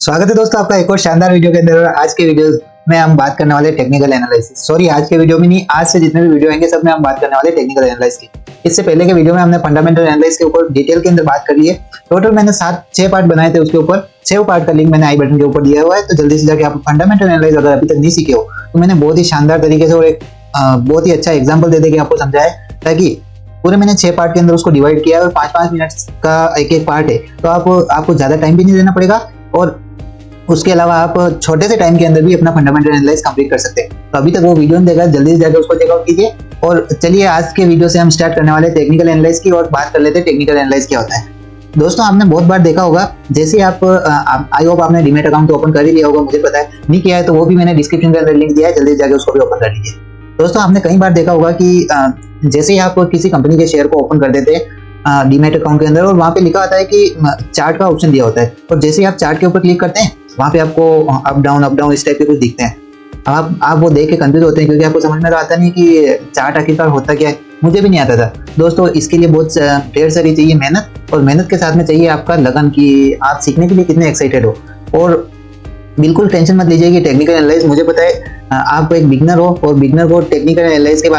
स्वागत है दोस्तों आपका एक और शानदार वीडियो के अंदर। और आज के वीडियो में हम बात करने वाले टेक्निकल एनालिसिस। सॉरी, आज के वीडियो में नहीं, आज से जितने भी वीडियो आएंगे सब में हम बात करने वाले टेक्निकल एनालिसिस की। इससे पहले के वीडियो में हमने फंडामेंटल एनालिसिस के ऊपर डिटेल के अंदर बात कर ली है। टोटल मैंने 6 पार्ट बनाए थे, उसके ऊपर 6 पार्ट का लिंक मैंने आई बटन के ऊपर दिया हुआ है। तो जल्दी से जाके आप फंडामेंटल एनालिसिस अगर अभी तक नहीं सीखे हो तो मैंने बहुत ही शानदार तरीके से और एक बहुत ही अच्छा एग्जाम्पल दे के आपको समझाया, ताकि पूरे मैंने 6 पार्ट के अंदर उसको डिवाइड किया है और 5-5 मिनट का एक पार्ट है। तो आपको ज्यादा टाइम भी नहीं देना पड़ेगा और उसके अलावा आप छोटे से टाइम के अंदर भी अपना फंडामेंटल एनालिसिस कंप्लीट कर सकते हैं। तो अभी तक वो वीडियो नहीं देखा, जल्दी से जाकर उसको चेकआउट कीजिए। और चलिए आज के वीडियो से हम स्टार्ट करने वाले टेक्निकल एनालिसिस की और बात कर लेते हैं टेक्निकल एनालिसिस क्या होता है। दोस्तों, आपने बहुत बार देखा होगा, जैसे आप आई होप आपने डीमैट अकाउंट तो ओपन कर ही लिया होगा, मुझे पता है। नहीं किया है तो वो भी मैंने डिस्क्रिप्शन के अंदर लिंक दिया है, जल्दी से जाकर उसको भी ओपन कर लीजिए। दोस्तों, आपने कई बार देखा होगा कि जैसे ही आप किसी कंपनी के शेयर को ओपन कर देते हैं डीमैट अकाउंट के अंदर, और वहाँ पे लिखा होता है कि चार्ट का ऑप्शन दिया होता है, और जैसे ही आप चार्ट के ऊपर क्लिक करते हैं वहाँ पे आपको अप डाउन इस टाइप के कुछ दिखते हैं। आप वो देख के कंफ्यूज होते हैं, क्योंकि आपको समझ में तो आता नहीं कि चार्ट आखिरकार होता क्या है। मुझे भी नहीं आता था दोस्तों। इसके लिए बहुत ढेर सारी चाहिए मेहनत, और मेहनत के साथ में चाहिए आपका लगन कि आप सीखने के लिए कितने एक्साइटेड हो। और बिल्कुल टेंशन मत लीजिए कि टेक्निकल एनालिसिस, मुझे पता है आप एक बिगनर हो, और बिगनर को टेक्निकल एनालिसिस के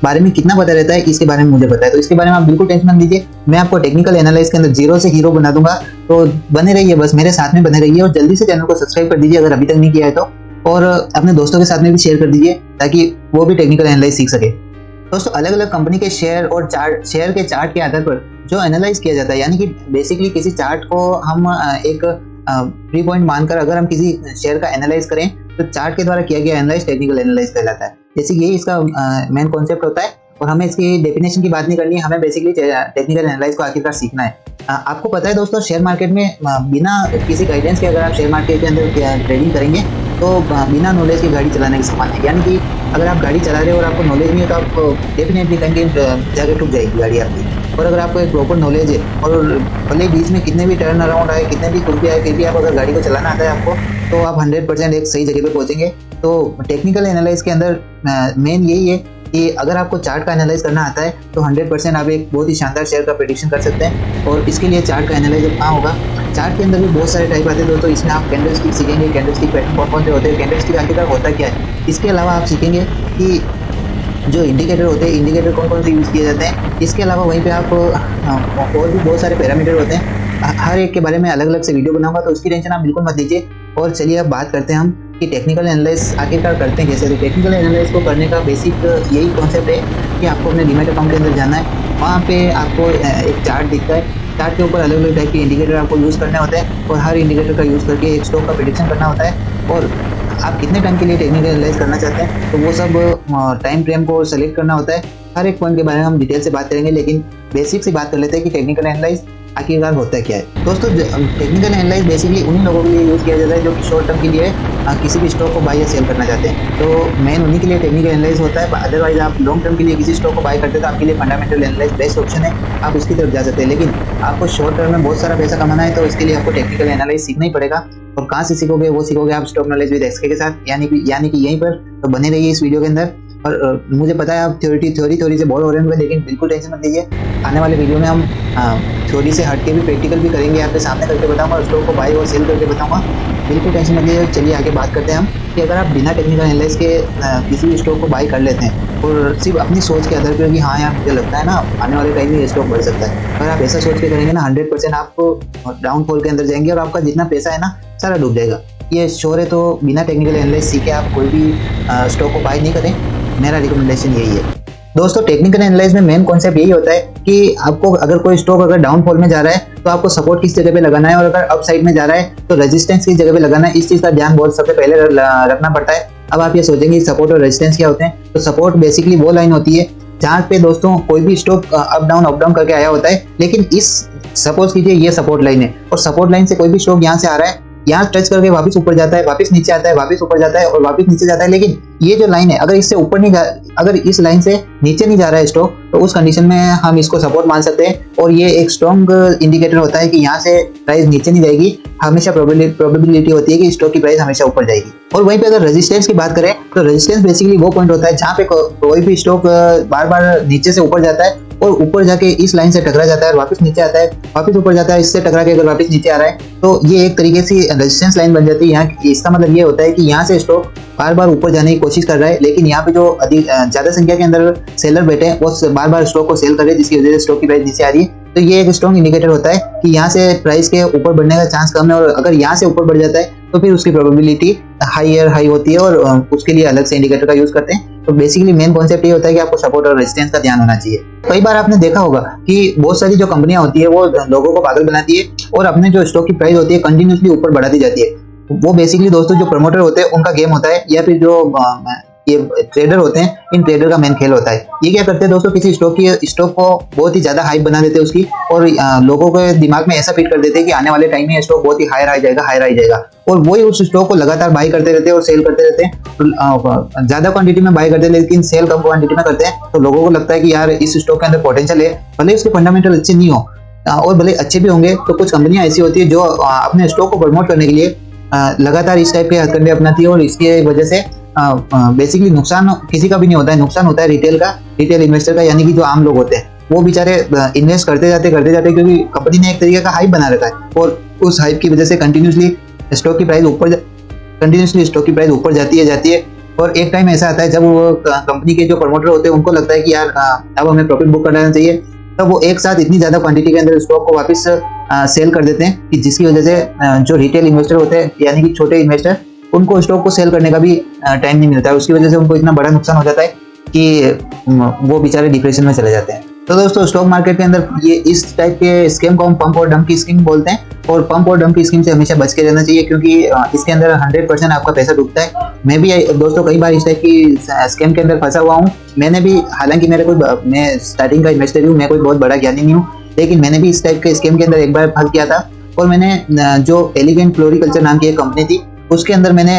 बारे में कितना पता रहता है, इसके बारे में मुझे पता है। तो इसके बारे में आप बिल्कुल टेंशन मत लीजिए। मैं आपको टेक्निकल एनालिसिस के अंदर जीरो से हीरो बना दूंगा। तो बने रहिए, बस मेरे साथ में बने रहिए, और जल्दी से चैनल को सब्सक्राइब कर दीजिए अगर अभी तक नहीं किया है तो, और अपने दोस्तों के साथ में भी शेयर कर दीजिए ताकि वो भी टेक्निकल एनालिसिस सीख सके। दोस्तों, अलग अलग कंपनी के शेयर और शेयर के चार्ट के आधार पर जो एनालाइज किया जाता है, यानी कि बेसिकली किसी चार्ट को हम एक प्री पॉइंट मानकर अगर हम किसी शेयर का एनालाइज करें तो चार्ट के द्वारा किया गया एनालाइज टेक्निकल एनालाइज कहलाता है। जैसे यही इसका मेन कॉन्सेप्ट होता है, और हमें इसकी डेफिनेशन की बात नहीं करनी है, हमें बेसिकली टेक्निकल एनालाइज को आखिरकार सीखना है। आपको पता है दोस्तों, शेयर मार्केट में बिना किसी गाइडेंस के अगर आप शेयर मार्केट के अंदर ट्रेडिंग करेंगे तो बिना नॉलेज की गाड़ी चलाने के समान है। यानी कि अगर आप गाड़ी चला रहे हो और आपको नॉलेज नहीं है तो आप डेफिनेटली कहीं जगह टूट जाएगी गाड़ी आपकी। और अगर आपको एक प्रॉपर नॉलेज है, और भले बीच में कितने भी टर्न अराउंड आए, कितने भी कुछ भी आए, फिर भी आप अगर गाड़ी को चलाना आता है आपको, तो आप 100% एक सही जगह पे पहुंचेंगे। तो टेक्निकल एनालाइज के अंदर मेन यही है कि अगर आपको चार्ट का एनालाइज करना आता है तो 100% आप एक बहुत ही शानदार शेयर का प्रेडिक्शन कर सकते हैं। और इसके लिए चार्ट का एनालाइज कहाँ होगा, चार्ट के अंदर भी बहुत सारे टाइप आते हैं दोस्तों। इसमें आप कैंडलस्टिक सीखेंगे, कैंडलस्टिक पैटर्न कौन से होते हैं, कैंडलस्टिक आखिरकार होता क्या है। इसके अलावा आप सीखेंगे कि जो इंडिकेटर होते हैं, इंडिकेटर कौन कौन से यूज़ किए जाते हैं। इसके अलावा वहीं पे आप और भी बहुत सारे पैरामीटर होते हैं, हर एक के बारे में अलग अलग से वीडियो बनाऊंगा, तो उसकी टेंशन आप बिल्कुल मत लीजिए। और चलिए अब बात करते हैं हम कि टेक्निकल एनालिसिस आखिरकार करते हैं कैसे। तो टेक्निकल एनालिसिस को करने का बेसिक यही कॉन्सेप्ट है कि आपको अपने डीमैट अकाउंट के अंदर जाना है। वहाँ पे आपको एक चार्ट दिखता है, चार्ट के ऊपर अलग अलग टाइप के इंडिकेटर आपको यूज़ करने होते हैं, और हर इंडिकेटर का यूज़ करके एक स्टॉक का प्रेडिक्शन करना होता है। और आप कितने टाइम के लिए टेक्निकल एनालाइज करना चाहते हैं तो वो सब टाइम फ्रेम को सेलेक्ट करना होता है। हर एक पॉइंट के बारे में हम डिटेल से बात करेंगे, लेकिन बेसिक से बात कर लेते हैं कि टेक्निकल एनालाइज आखिरकार होता है क्या है। दोस्तों, टेक्निकल एनालाइज बेसिकली उन्हीं लोगों के लिए यूज़ किया जाता है जो कि शॉर्ट टर्म के लिए किसी भी स्टॉक को बाय या सेल करना चाहते हैं। तो मेन उन्हीं के लिए टेक्निकल एनालाइज होता है। अदरवाइज आप लॉन्ग टर्म के लिए किसी स्टॉक को बाय करते हैं तो आपके लिए फंडामेंटल एनालाइज बेस्ट ऑप्शन है, आप उसकी तरफ जा सकते हैं। लेकिन आपको शॉर्ट टर्म में बहुत सारा पैसा कमाना है तो इसके लिए आपको टेक्निकल एनालाइज सीखना ही पड़ेगा। और कहाँ से सीखोगे, वो सीखोगे आप स्टॉक नॉलेज विद एक्सके के साथ, यानी कि यहीं पर। तो बने रहिए इस वीडियो के अंदर। और मुझे पता है आप थ्योरी से बोर हो रहे होंगे, लेकिन बिल्कुल टेंशन मत लीजिए। आने वाले वीडियो में हम थ्योरी से हट के भी प्रैक्टिकल भी करेंगे, आपके सामने करके बताऊंगा, और स्टॉक को बाय और सेल करके बताऊंगा। बिल्कुल टेंशन मत लीजिए। चलिए आगे बात करते हैं हम कि अगर आप बिना टेक्निकल एनालिसिस के किसी भी स्टॉक को बाय कर लेते हैं और सिर्फ अपनी सोच के आधार पर कि हाँ यार मुझे लगता है ना आने वाले टाइम में ये स्टॉक बढ़ सकता है, अगर आप ऐसा सोच के करेंगे ना 100% आप डाउनफॉल के अंदर जाएंगे और आपका जितना पैसा है ना सारा डूब जाएगा। ये श्योर है। तो बिना टेक्निकल एनालिसिस सीखे आप कोई भी स्टॉक को बाय नहीं करें, मेरा रिकमेंडेशन यही है। दोस्तों, टेक्निकल एनालिसिस में मेन कॉन्सेप्ट यही होता है कि आपको अगर कोई स्टॉक अगर डाउनफॉल में जा रहा है तो आपको सपोर्ट किस जगह पे लगाना है, और अगर अप साइड में जा रहा है तो रेजिस्टेंस किस जगह पे लगाना है। इस चीज का ध्यान बहुत सबसे पहले रखना पड़ता है। अब आप ये सोचेंगे सपोर्ट और रेजिस्टेंस क्या होते हैं, तो सपोर्ट बेसिकली वो लाइन होती है जहाँ पे दोस्तों कोई भी स्टॉक अप डाउन करके आया होता है, लेकिन इस सपोज कीजिए ये सपोर्ट लाइन है, और सपोर्ट लाइन से कोई भी स्टॉक यहाँ से आ रहा है, यहाँ टच करके वापस ऊपर जाता है, वापस नीचे आता है, वापस ऊपर जाता है और वापस नीचे जाता है। लेकिन ये जो लाइन है अगर इससे ऊपर नहीं अगर इस लाइन से नीचे नहीं जा रहा है स्टॉक, तो उस कंडीशन में हम इसको सपोर्ट मान सकते हैं। और ये एक स्ट्रॉन्ग इंडिकेटर होता है कि यहाँ से प्राइस नीचे नहीं जाएगी, हमेशा प्रोबेबिलिटी होती है कि स्टॉक की प्राइस हमेशा ऊपर जाएगी। और वहीं पे अगर रेजिस्टेंस की बात करें तो रेजिस्टेंस बेसिकली वो पॉइंट होता है जहाँ पे कोई भी स्टॉक बार बार नीचे से ऊपर जाता है और ऊपर जाके इस लाइन से टकरा जाता है, वापस नीचे आता है, वापस ऊपर जाता है, इससे टकरा के अगर वापस नीचे आ रहा है तो ये एक तरीके से रेजिस्टेंस लाइन बन जाती है यहाँ। इसका मतलब ये होता है कि यहाँ से स्टॉक बार बार ऊपर जाने की कोशिश कर रहा है, लेकिन यहाँ पे जो अधिक ज्यादा संख्या के अंदर सेलर बैठे हैं वो बार बार स्टॉक को सेल कर रहे हैं, जिसकी वजह से स्टॉक की प्राइस नीचे आ रही है। तो ये एक स्ट्रॉन्ग इंडिकेटर होता है कि यहाँ से प्राइस के ऊपर बढ़ने का चांस कम है, और अगर यहाँ से ऊपर बढ़ जाता है तो फिर उसकी प्रोबेबिलिटी हाई होती है, और उसके लिए अलग से इंडिकेटर का यूज करते हैं। तो बेसिकली मेन कॉन्सेप्ट ये होता है कि आपको सपोर्ट और रेजिस्टेंस का ध्यान होना चाहिए। कई बार आपने देखा होगा कि बहुत सारी जो कंपनियां होती है वो लोगों को पागल बनाती है और अपने जो स्टॉक की प्राइस होती है कंटिन्यूसली ऊपर बढ़ाती जाती है। वो बेसिकली दोस्तों जो प्रमोटर होते हैं उनका गेम होता है, या फिर जो ये ट्रेडर होते हैं, इन ट्रेडर का मेन खेल होता है। ये क्या करते हैं दोस्तों, किसी स्टॉक को बहुत ही ज्यादा हाइप बना देते हैं उसकी, और लोगों के दिमाग में ऐसा फिट कर देते हैं कि आने वाले टाइम में स्टॉक बहुत ही हायर आ जाएगा, और वही उस स्टॉक को लगातार बाई करते रहते हैं और सेल करते रहते हैं। ज्यादा क्वांटिटी में बाई करते हैं लेकिन सेल कम क्वांटिटी में करते हैं। तो लोगों को लगता है कि यार इस स्टॉक के अंदर पोटेंशियल है, भले उसके फंडामेंटल अच्छे नहीं हो और भले अच्छे भी होंगे। तो कुछ कंपनियां ऐसी होती है जो अपने स्टॉक को प्रमोट करने के लिए लगातार इस टाइप के हथकंडे अपनाती है, और इसकी वजह से बेसिकली नुकसान किसी का भी नहीं होता है, नुकसान होता है रिटेल इन्वेस्टर का, यानी कि जो आम लोग होते हैं वो बेचारे इन्वेस्ट करते जाते क्योंकि कंपनी ने एक तरीके का हाइप बना रखा है, और उस हाइप की वजह से कंटिन्यूसली स्टॉक की प्राइस ऊपर जाती है। और एक टाइम ऐसा आता है जब वो कंपनी के जो प्रमोटर होते हैं उनको लगता है कि यार अब हमें प्रॉफिट बुक कर लेना चाहिए, तब वो एक साथ इतनी ज्यादा क्वांटिटी के अंदर स्टॉक को वापस सेल कर देते हैं कि जिसकी वजह से जो रिटेल इन्वेस्टर होते हैं यानी कि छोटे इन्वेस्टर, उनको स्टॉक को सेल करने का भी टाइम नहीं मिलता है। उसकी वजह से उनको इतना बड़ा नुकसान हो जाता है कि वो बेचारे डिप्रेशन में चले जाते हैं। तो दोस्तों स्टॉक मार्केट के अंदर ये इस टाइप के स्कीम को हम पंप और डंप की स्कीम बोलते हैं, और पंप और डंप की स्कीम से हमेशा बच के रहना चाहिए, क्योंकि इसके अंदर 100% आपका पैसा डूबता है। मैं भी दोस्तों कई बार इस टाइप की स्कीम के अंदर फंसा हुआ हूँ। मैंने भी, हालांकि मैं स्टार्टिंग का इन्वेस्टर हूँ, मैं कोई बहुत बड़ा ज्ञानी नहीं हूँ, लेकिन मैंने भी इस टाइप के स्कीम के अंदर एक बार फंस गया था। और मैंने जो एलिगेंट फ्लोरिकल्चर नाम की एक कंपनी थी उसके अंदर मैंने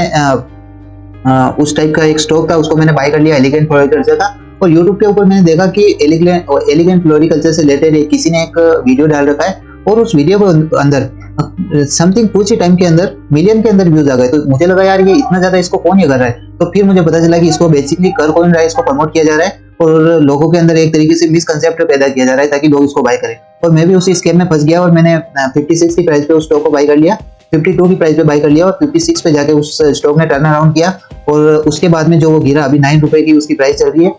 उस टाइप का एक स्टॉक था, उसको मैंने बाय कर लिया, एलिगेंट फ्लोरिकल्चर का। और YouTube के ऊपर मैंने देखा कि एलिगेंट फ्लोरिकल्चर से रिलेटेड किसी ने एक वीडियो डाल रखा है, और उस वीडियो के अंदर समथिंग कुछ ही टाइम के अंदर मिलियन के अंदर व्यूज आ गए। तो मुझे लगा यार ये इतना ज्यादा इसको कौन ये कर रहा है। तो फिर मुझे पता चला कि इसको बेसिकली कर कौन रहा है, इसको प्रमोट किया जा रहा है और लोगों के अंदर एक तरीके से मिसकंसेप्ट पैदा किया जा रहा है ताकि लोग इसको बाय करें। और मैं भी उसी स्कैम में फंस गया, और मैंने 56 की प्राइस पे उस स्टॉक को बाय कर लिया, 52 की प्राइस पे बाय कर लिया, और 56 पे जाके उस स्टॉक ने टर्न अराउंड किया। और उसके बाद में जो वो गिरा, अभी 9 रुपए की उसकी प्राइस चल रही है,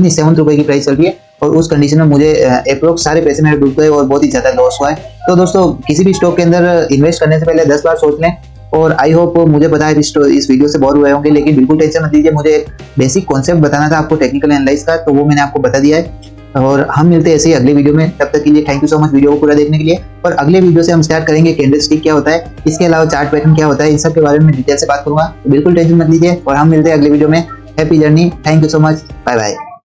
7 रुपए की प्राइस चल रही है, और उस कंडीशन में मुझे अप्रोक्स सारे पैसे मेरे डूब गए और बहुत ही ज्यादा लॉस हुआ है। तो दोस्तों किसी भी स्टॉक के अंदर इन्वेस्ट करने से पहले 10 बार सोच लें। और आई होप, मुझे पता है इस वीडियो से बोर हुए होंगे, लेकिन बिल्कुल टेंशन मत लीजिए, मुझे एक बेसिक कॉन्सेप्ट बताना था आपको टेक्निकल एनालिसिस का, तो वो मैंने आपको बता दिया है। और हम मिलते हैं ऐसे ही अगले वीडियो में, तब तक के लिए thank you so much video को पूरा देखने के लिए। और अगले वीडियो से हम स्टार्ट करेंगे कैंडलस्टिक क्या होता है, इसके अलावा चार्ट पैटर्न क्या होता है, इन सब के बारे में डिटेल से बात करूंगा। तो बिल्कुल टेंशन मत लीजिए, और हम मिलते हैं अगले वीडियो में। Happy journey, thank you so much, bye bye.